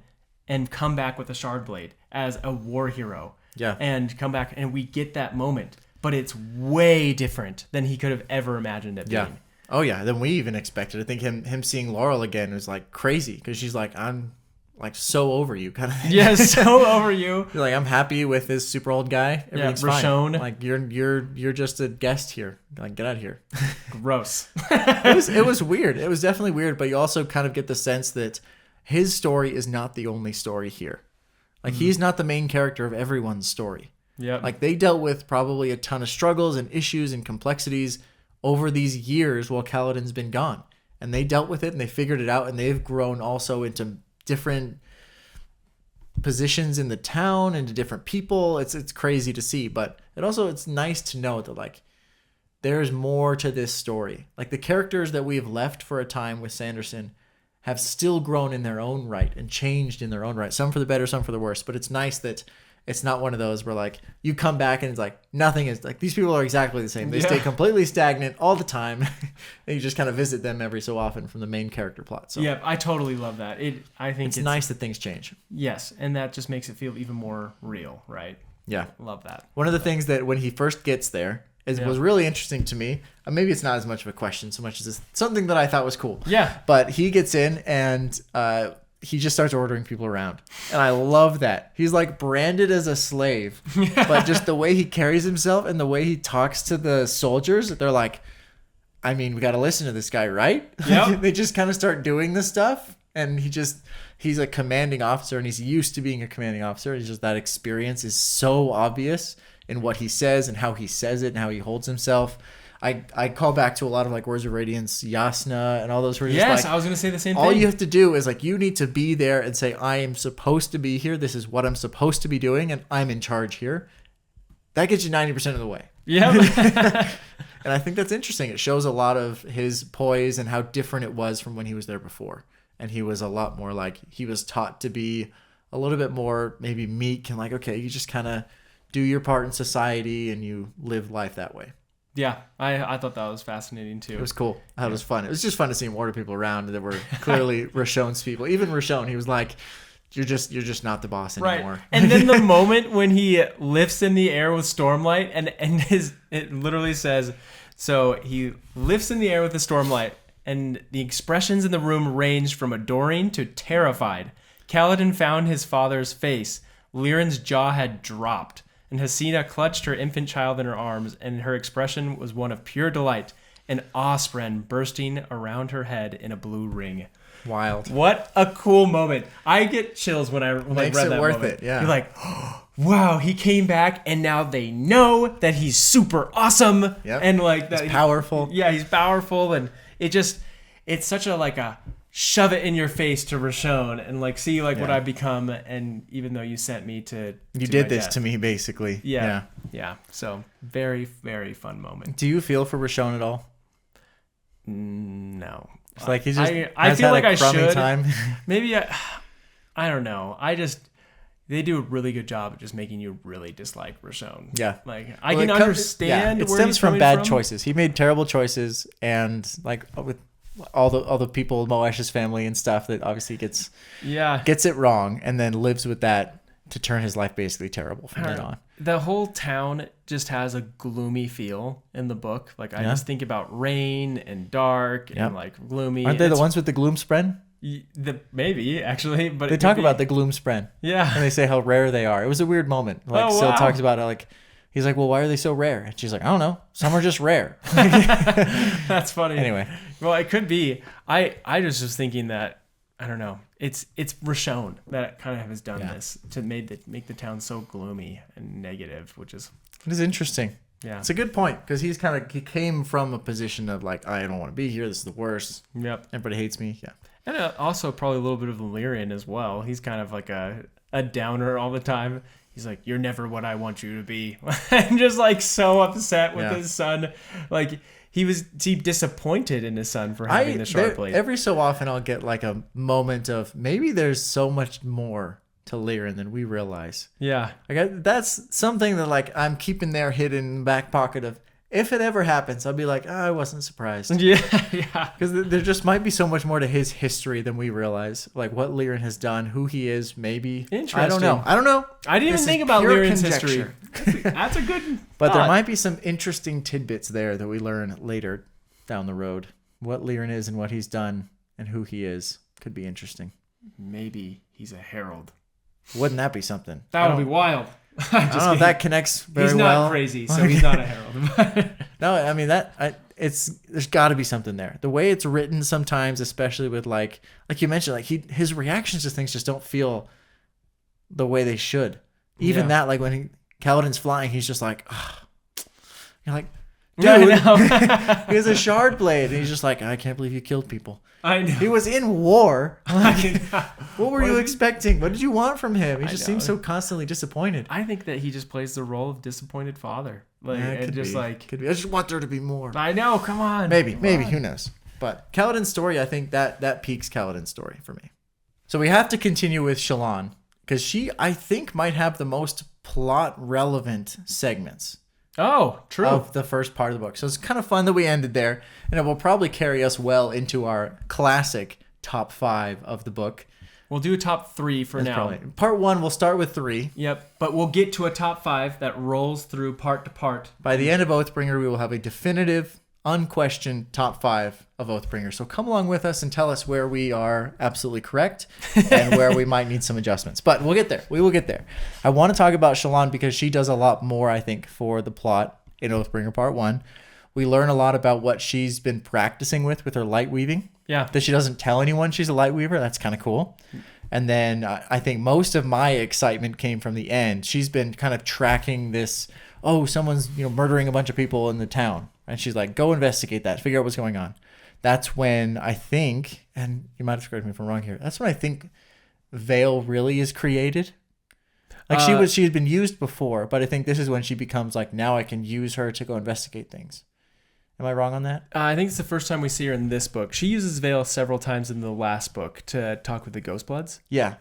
and come back with a Shardblade as a war hero. Yeah. And come back, and we get that moment. But it's way different than he could have ever imagined it being. Oh, yeah. Than we even expected. I think him seeing Laurel again was like crazy because she's like, I'm like so over you kind of thing. Yeah, so over you. You're like, I'm happy with this super old guy. Everything's fine. Rashon. Like you're just a guest here. Like get out of here. Gross. It was weird. It was definitely weird, but you also kind of get the sense that his story is not the only story here. Like he's not the main character of everyone's story. Yeah. Like they dealt with probably a ton of struggles and issues and complexities over these years while Kaladin's been gone. And they dealt with it and they figured it out, and they've grown also into different positions in the town and to different people. It's crazy to see, but it's nice to know that like there's more to this story. Like the characters that we have left for a time with Sanderson have still grown in their own right and changed in their own right. Some for the better, some for the worse. But it's nice that it's not one of those where like you come back and it's like nothing is like these people are exactly the same. They stay completely stagnant all the time. And you just kind of visit them every so often from the main character plot. So yeah, I totally love that. I think it's nice that things change. Yes, and that just makes it feel even more real, right? Yeah. Love that. One of the things that when he first gets there was really interesting to me. Maybe it's not as much of a question so much as it's something that I thought was cool. Yeah. But he gets in and he just starts ordering people around. And I love that. He's like branded as a slave. But just the way he carries himself and the way he talks to the soldiers, they're like, I mean, we got to listen to this guy, right? Yep. They just kind of start doing this stuff. And he's a commanding officer and he's used to being a commanding officer. It's just that experience is so obvious in what he says and how he says it and how he holds himself. I call back to a lot of like Words of Radiance, Yasna, and all those words. Yes, like, I was going to say the same thing. All you have to do is like you need to be there and say, I am supposed to be here. This is what I'm supposed to be doing, and I'm in charge here. That gets you 90% of the way. Yeah. And I think that's interesting. It shows a lot of his poise and how different it was from when he was there before. And he was a lot more like he was taught to be a little bit more maybe meek and like, okay, you just kind of do your part in society and you live life that way. Yeah, I thought that was fascinating too. It was cool. I thought it was fun. It was just fun to see him order people around that were clearly Rashon's people. Even Rashon, he was like, you're just not the boss anymore. Right. And then the moment when he lifts in the air with Stormlight and it literally says, so he lifts in the air with the Stormlight and the expressions in the room ranged from adoring to terrified. Kaladin found his father's face. Liren's jaw had dropped. And Hasina clutched her infant child in her arms, and her expression was one of pure delight, an awe-spren bursting around her head in a blue ring. Wild. What a cool moment. I get chills when I read that Makes it worth moment. it, yeah. You're like, oh, wow, he came back, and now they know that he's super awesome, and like that he's powerful. He's powerful, and it's such a shove it in your face to Rashon and like see like what I've become, and even though you sent me to you did this to me basically. Yeah. So very, very fun moment. Do you feel for Rashon at all? No. It's like he's just I feel like I should. Time. Maybe I don't know. They do a really good job at just making you really dislike Rashon. Yeah. Like I can understand it where stems he's from coming bad choices. He made terrible choices, and like with all the people, Moesh's family and stuff, that obviously gets it wrong, and then lives with that to turn his life basically terrible from then on. The whole town just has a gloomy feel in the book. Like I just think about rain and dark and like gloomy. Aren't they the ones with the gloom spren? Maybe actually, but they talk about the gloom spren. Yeah, and they say how rare they are. It was a weird moment. Like Syl talks about it. Like he's like, well, why are they so rare? And she's like, I don't know. Some are just rare. That's funny. Anyway, well, it could be. I just was thinking that I don't know. It's Rashon that kind of has done this to make the town so gloomy and negative, which is it is interesting. Yeah, it's a good point because he came from a position of like, I don't want to be here. This is the worst. Yep, everybody hates me. Yeah. And also probably a little bit of Valyrian as well. He's kind of like a downer all the time. He's like, you're never what I want you to be. And just like so upset with his son. Like he disappointed in his son for having the Shardblade. Every so often I'll get like a moment of maybe there's so much more to Lirin than we realize. Yeah. Like that's something that like I'm keeping there hidden in the back pocket of, if it ever happens, I'll be like, I wasn't surprised. Yeah. Because there just might be so much more to his history than we realize. Like what Lirin has done, who he is, maybe. Interesting. I don't know. I didn't even think about Lirin's history. That's a good But there might be some interesting tidbits there that we learn later down the road. What Lirin is and what he's done and who he is could be interesting. Maybe he's a herald. Wouldn't that be something? That would be wild. I don't know if that connects very well. He's not crazy, so he's not a herald. No, I mean there's got to be something there. The way it's written sometimes, especially with like you mentioned, like his reactions to things just don't feel the way they should. Even that, like when Kaladin's flying, he's just like, ugh. You're like, dude, he has a Shardblade, and he's just like, I can't believe you killed people. I know. He was in war. What were you expecting? What did you want from him? He just seems so constantly disappointed. I think that he just plays the role of disappointed father. Like, could be. I just want there to be more. I know. Come on. Maybe. Who knows? But Kaladin's story, I think that peaks Kaladin's story for me. So we have to continue with Shallan because she, I think, might have the most plot relevant segments. Oh, true. Of the first part of the book. So it's kind of fun that we ended there. And it will probably carry us well into our classic top 5 of the book. We'll do a top 3 for now. Part 1, we'll start with 3. Yep. But we'll get to a top 5 that rolls through part to part. By the end of Oathbringer, we will have a definitive, unquestioned top 5 of Oathbringer. So come along with us and tell us where we are absolutely correct and where we might need some adjustments. But we'll get there. We will get there. I want to talk about Shallan because she does a lot more, I think, for the plot in Oathbringer Part 1. We learn a lot about what she's been practicing with her light weaving. Yeah. That she doesn't tell anyone she's a light weaver. That's kind of cool. And then I think most of my excitement came from the end. She's been kind of tracking this, someone's murdering a bunch of people in the town. And she's like, go investigate that. Figure out what's going on. That's when I think, and you might have corrected me if I'm wrong here, that's when I think Vale really is created. Like she had been used before, but I think this is when she becomes like, now I can use her to go investigate things. Am I wrong on that? I think it's the first time we see her in this book. She uses Vale several times in the last book to talk with the Ghostbloods. Yeah.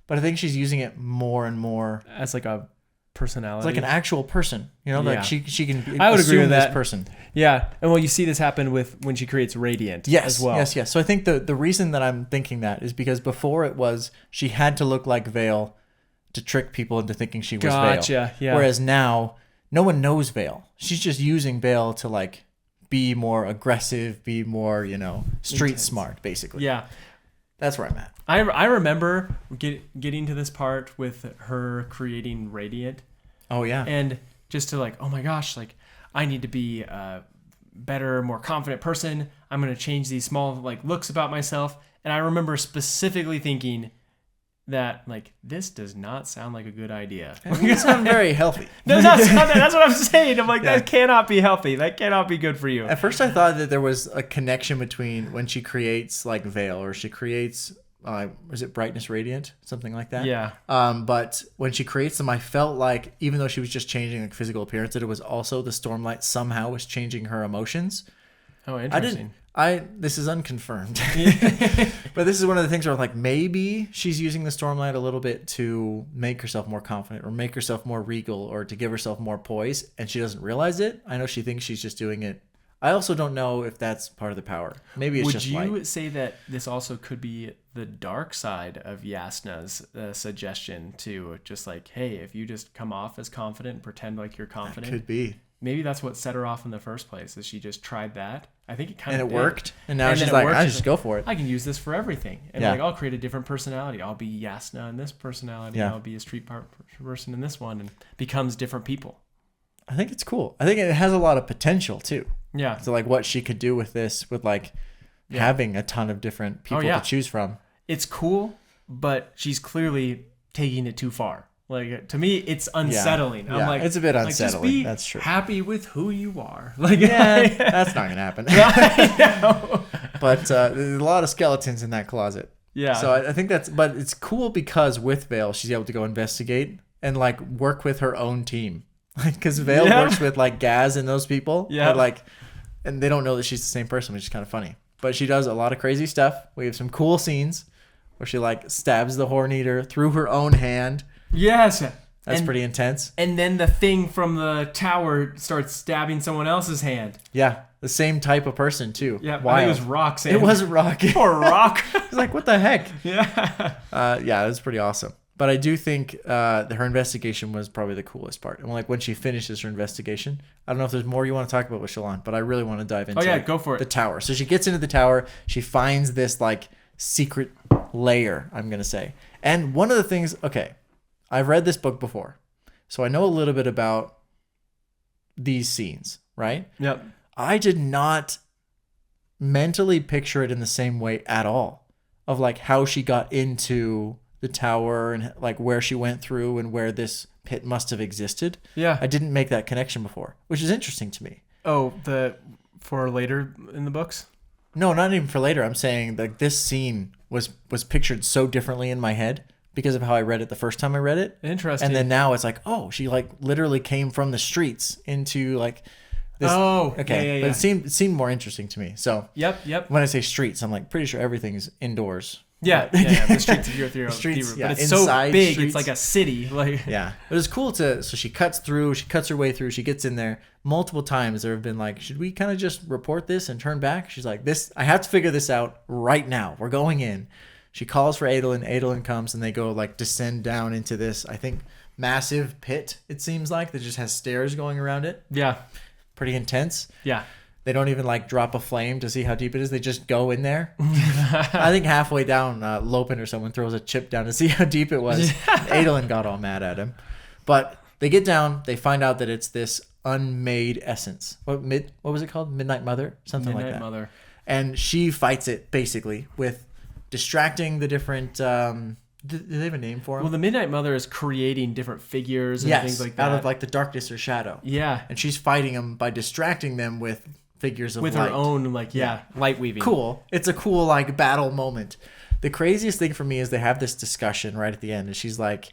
But I think she's using it more and more as like a personality. It's like an actual person, like she can. I would agree with that. This person. Yeah, and you see this happen with when she creates Radiant. As well. Yes. So I think the reason that I'm thinking that is because before it was she had to look like Vale to trick people into thinking she was Vale. Yeah. Whereas now no one knows Vale. She's just using Vale to like be more aggressive, be more street intense. Smart, basically. Yeah. That's where I'm at. I remember getting to this part with her creating Radiant. Oh, yeah. And just to like, oh my gosh, like I need to be a better, more confident person. I'm going to change these small like looks about myself. And I remember specifically thinking, that like this does not sound like a good idea. It doesn't sound very healthy. Does not sound, that's what I'm saying. I'm like, that cannot be healthy. That cannot be good for you. At first I thought that there was a connection between when she creates like Veil, or she creates is it Brightness Radiant? Something like that. Yeah. But when she creates them, I felt like even though she was just changing like physical appearance, that it was also the Stormlight somehow was changing her emotions. Oh, interesting. This is unconfirmed. But this is one of the things where like maybe she's using the Stormlight a little bit to make herself more confident or make herself more regal or to give herself more poise, and she doesn't realize it. I know she thinks she's just doing it. I also don't know if that's part of the power. Maybe it's just light. Would you say that this also could be the dark side of Yasna's suggestion to just like, hey, if you just come off as confident and pretend like you're confident? That could be. Maybe that's what set her off in the first place, is she just tried that. I think it kind of did. Worked. And now she's like, I just go for it. I can use this for everything. And like, I'll create a different personality. I'll be Yasna in this personality. Yeah. I'll be a street person in this one, and becomes different people. I think it's cool. I think it has a lot of potential too. Yeah. So like what she could do with this, with like having a ton of different people to choose from. It's cool, but she's clearly taking it too far. Like, to me, it's unsettling. Yeah. I'm like, it's a bit unsettling. Just be That's true. happy with who you are. Like, that's not gonna happen. I know. But there's a lot of skeletons in that closet. Yeah. So I think but it's cool because with Veil, she's able to go investigate and like work with her own team. Because Veil works with like Gaz and those people. Yeah. Like, and they don't know that she's the same person, which is kind of funny. But she does a lot of crazy stuff. We have some cool scenes where she like stabs the Horn Eater through her own hand. Yes. That's pretty intense. And then the thing from the tower starts stabbing someone else's hand. Yeah. The same type of person too. Yeah. I think it was Rock. It wasn't Rock. Poor Rock. It's like, what the heck? Yeah. Yeah, it was pretty awesome. But I do think her investigation was probably the coolest part. And like when she finishes her investigation, I don't know if there's more you want to talk about with Shallan, but I really want to dive into go for it. The tower. So she gets into the tower. She finds this like secret layer, I'm going to say. And one of the things, okay, I've read this book before, so I know a little bit about these scenes, right? Yep. I did not mentally picture it in the same way at all, of like how she got into the tower and like where she went through and where this pit must have existed. Yeah. I didn't make that connection before, which is interesting to me. Oh, for later in the books? No, not even for later. I'm saying like this scene was pictured so differently in my head because of how I read it the first time I read it. Interesting. And then now it's like, oh, she like literally came from the streets into like this. Oh, okay. Yeah. But it seemed more interesting to me. So Yep. When I say streets, I'm like pretty sure everything's indoors. Yeah. The streets of Urithiru. Yeah, but it's so big, streets. it's like a city. Like, yeah. But it's cool so she cuts her way through, she gets in there. Multiple times there have been like, should we kind of just report this and turn back? She's like, I have to figure this out right now. We're going in. She calls for Adolin. Adolin comes and they go like descend down into this, I think, massive pit, it seems like, that just has stairs going around it. Yeah. Pretty intense. Yeah. They don't even like drop a flame to see how deep it is. They just go in there. I think halfway down, Lopin or someone throws a chip down to see how deep it was. Adolin got all mad at him. But they get down. They find out that it's this unmade essence. What was it called? Midnight Mother? Something like that. Midnight Mother. And she fights it basically with distracting the different... do they have a name for them? Well, the Midnight Mother is creating different figures and things like that. Out of like the darkness or shadow. Yeah. And she's fighting them by distracting them with figures of light. With her own, light weaving. Cool. It's a cool, like, battle moment. The craziest thing for me is they have this discussion right at the end, and she's like,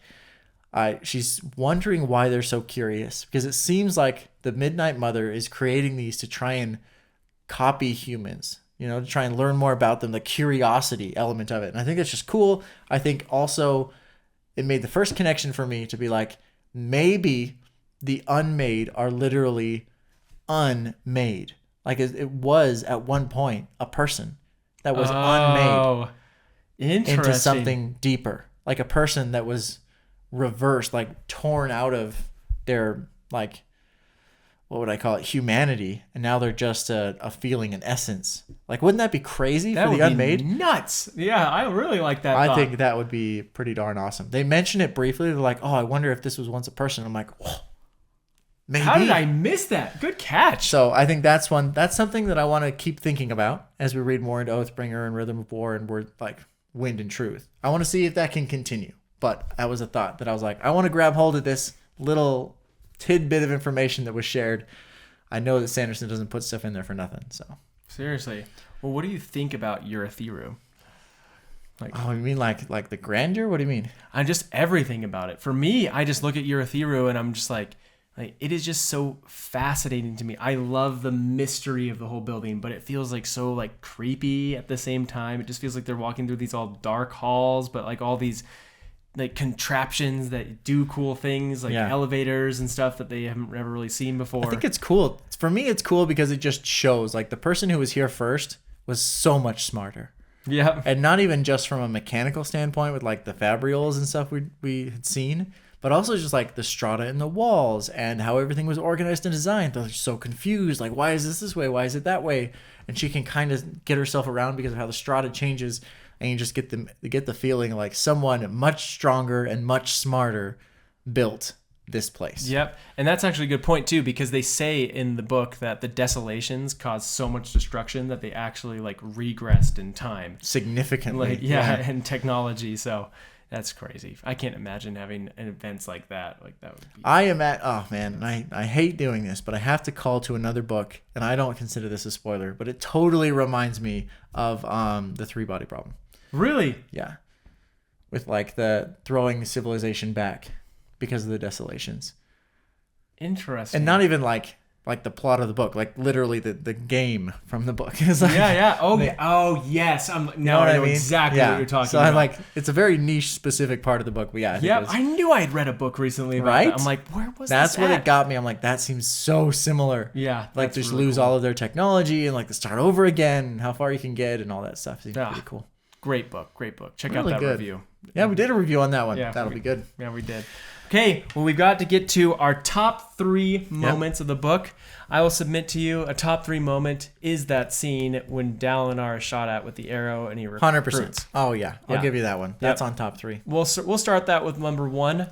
she's wondering why they're so curious, because it seems like the Midnight Mother is creating these to try and copy humans, to try and learn more about them, the curiosity element of it. And I think that's just cool. I think also it made the first connection for me to be like, maybe the unmade are literally unmade. Like it was at one point a person that was unmade into something deeper. Like a person that was reversed, like torn out of their, like, what would I call it? Humanity. And now they're just a feeling, an essence. Like, wouldn't that be crazy for the unmade? Nuts. Yeah, I really like that. I think that would be pretty darn awesome. They mention it briefly. They're like, oh, I wonder if this was once a person. I'm like, oh. Maybe. How did I miss that? Good catch. So I think that's something that I want to keep thinking about as we read more into Oathbringer and Rhythm of War, and we're like Wind and Truth. I want to see if that can continue. But that was a thought that I was like, I want to grab hold of this little tidbit of information that was shared. I know that Sanderson doesn't put stuff in there for nothing. So seriously, well, what do you think about Urithiru? You mean like the grandeur? What do you mean? I'm just everything about it. For me, I just look at Urithiru and I'm just like it is just so fascinating to me. I love the mystery of the whole building, but it feels like so like creepy at the same time. It just feels like they're walking through these all dark halls, but like all these like contraptions that do cool things, like elevators and stuff that they haven't ever really seen before. I think it's cool. For me, it's cool because it just shows like the person who was here first was so much smarter. Yeah. And not even just from a mechanical standpoint with like the fabrioles and stuff we had seen, but also just like the strata in the walls and how everything was organized and designed. They're so confused. Like, why is this way? Why is it that way? And she can kind of get herself around because of how the strata changes. And you just get the feeling like someone much stronger and much smarter built this place. Yep. And that's actually a good point too, because they say in the book that the desolations caused so much destruction that they actually like regressed in time significantly. Like, and technology. So that's crazy. I can't imagine having events like that. Like that would be. Oh man, I hate doing this, but I have to call to another book, and I don't consider this a spoiler, but it totally reminds me of the 3-body problem. Really? Yeah. With like the throwing civilization back because of the desolations. Interesting. And not even like the plot of the book, like literally the game from the book. It's like, Oh yes. I know exactly what you're talking about. So it's a very niche specific part of the book, but I knew I had read a book recently about that. I'm like, where was That's this what at? It got me. I'm like, that seems so similar. Yeah. Like just really lose all of their technology and like to start over again, how far you can get and all that stuff. Seems pretty cool. Great book. Check out that review. Yeah, we did a review on that one. Yeah, that'll be good. Yeah, we did. Okay, well, we've got to get to our top 3 moments of the book. I will submit to you a top 3 moment is that scene when Dalinar is shot at with the arrow and he recruits. 100%. Oh, yeah. I'll give you that one. That's on top 3. We'll start that with number 1.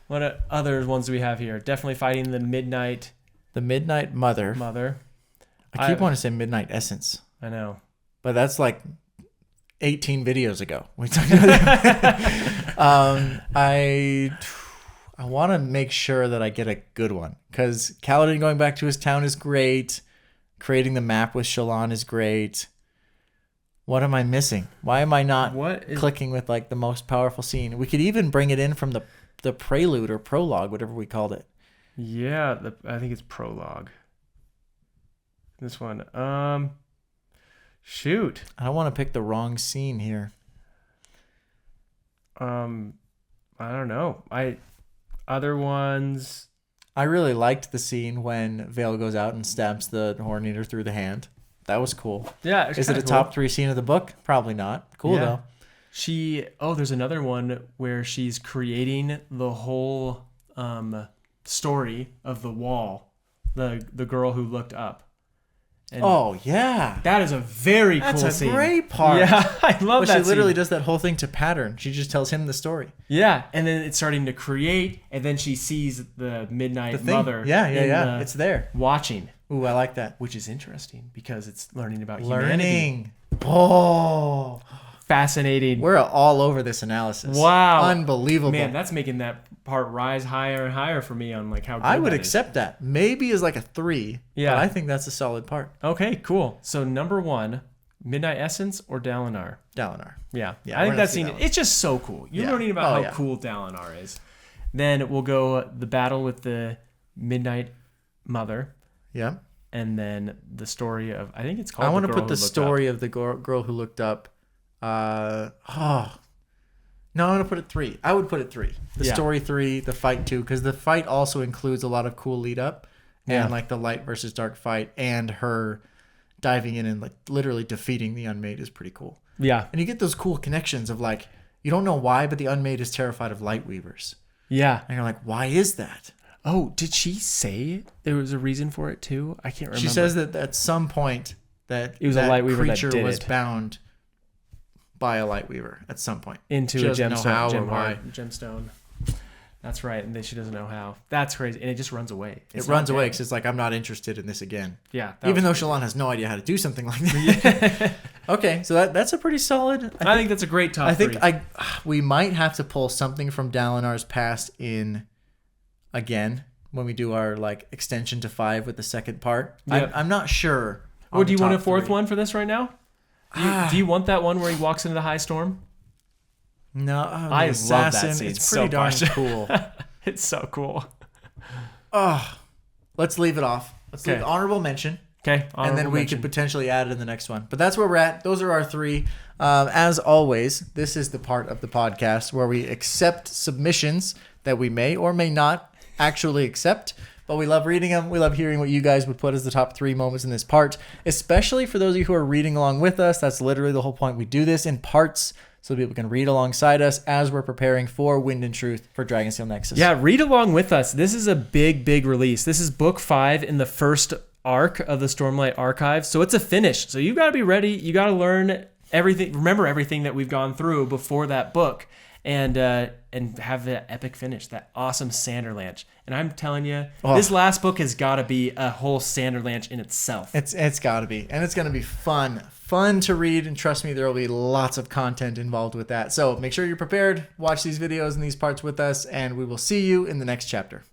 What other ones do we have here? Definitely fighting the Midnight Mother. I keep wanting to say Midnight Essence. I know. But that's like 18 videos ago. We talked about that. I want to make sure that I get a good one because Kaladin going back to his town is great. Creating the map with Shallan is great. What am I missing? Why am I not clicking with like the most powerful scene? We could even bring it in from the prelude or prologue, whatever we called it. Yeah, I think it's prologue. This one. Shoot. I don't want to pick the wrong scene here. I don't know. Other ones. I really liked the scene when Vale goes out and stabs the Horn Eater through the hand. That was cool. Yeah. Is it a top 3 scene of the book? Probably not. Cool though. There's another one where she's creating the whole story of the wall. The girl who looked up. And that is a very cool scene. That's a great part. Yeah, I love that. She literally does that whole thing to pattern. She just tells him the story. Yeah, and then it's starting to create, and then she sees the Midnight Mother. Yeah. It's there. Watching. Ooh, I like that. Which is interesting because it's learning about humanity. Oh. Fascinating. We're all over this analysis. Wow. Unbelievable. Man, that's making that part rise higher and higher for me on like how good I would accept that. Maybe as like a 3. Yeah. But I think that's a solid part. Okay, cool. So number 1, Midnight Essence or Dalinar? Dalinar. Yeah. I think that scene, it's just so cool. You're learning about how cool Dalinar is. Then we'll go the battle with the Midnight Mother. Yeah. And then the story of, I think it's called I want to put the story of the girl who looked up. No, I'm gonna put it 3. I would put it 3. The story 3, the fight 2, because the fight also includes a lot of cool lead up and like the light versus dark fight and her diving in and like literally defeating the Unmade is pretty cool. Yeah, and you get those cool connections of like you don't know why, but the Unmade is terrified of light weavers. Yeah, and you're like, why is that? Oh, did she say there was a reason for it too? I can't remember. She says that at some point that it was a light weaver creature that did was it. bound by a light weaver at some point into a gemstone. Gemstone. That's right, and then she doesn't know how. That's crazy, and it just runs away. It runs away because it's like I'm not interested in this again. Yeah, even though Shallan has no idea how to do something like that. Okay, so that's a pretty solid. I think that's a great top three. We might have to pull something from Dalinar's past in again when we do our like extension to 5 with the second part. Yep. I'm not sure. Or do you want a fourth one for this right now? Do you want that one where he walks into the high storm? No, I love that scene. It's pretty darn cool. It's so cool. Oh, let's leave it off. Let's leave honorable mention. Okay, and then we could potentially add it in the next one. But that's where we're at. Those are our 3. As always, this is the part of the podcast where we accept submissions that we may or may not actually accept. But we love reading them. We love hearing what you guys would put as the top 3 moments in this part, especially for those of you who are reading along with us. That's literally the whole point. We do this in parts so people can read alongside us as we're preparing for Wind and Truth for Dragonsteel Nexus. Yeah, read along with us. This is a big, big release. This is book 5 in the first arc of the Stormlight Archive. So it's a finish. So you got to be ready. You got to learn everything, remember everything that we've gone through before that book, and have that epic finish, that awesome Sanderlanche. And I'm telling you, this last book has got to be a whole Sanderlanche in itself. It's got to be. And it's going to be fun to read. And trust me, there will be lots of content involved with that. So make sure you're prepared. Watch these videos and these parts with us. And we will see you in the next chapter.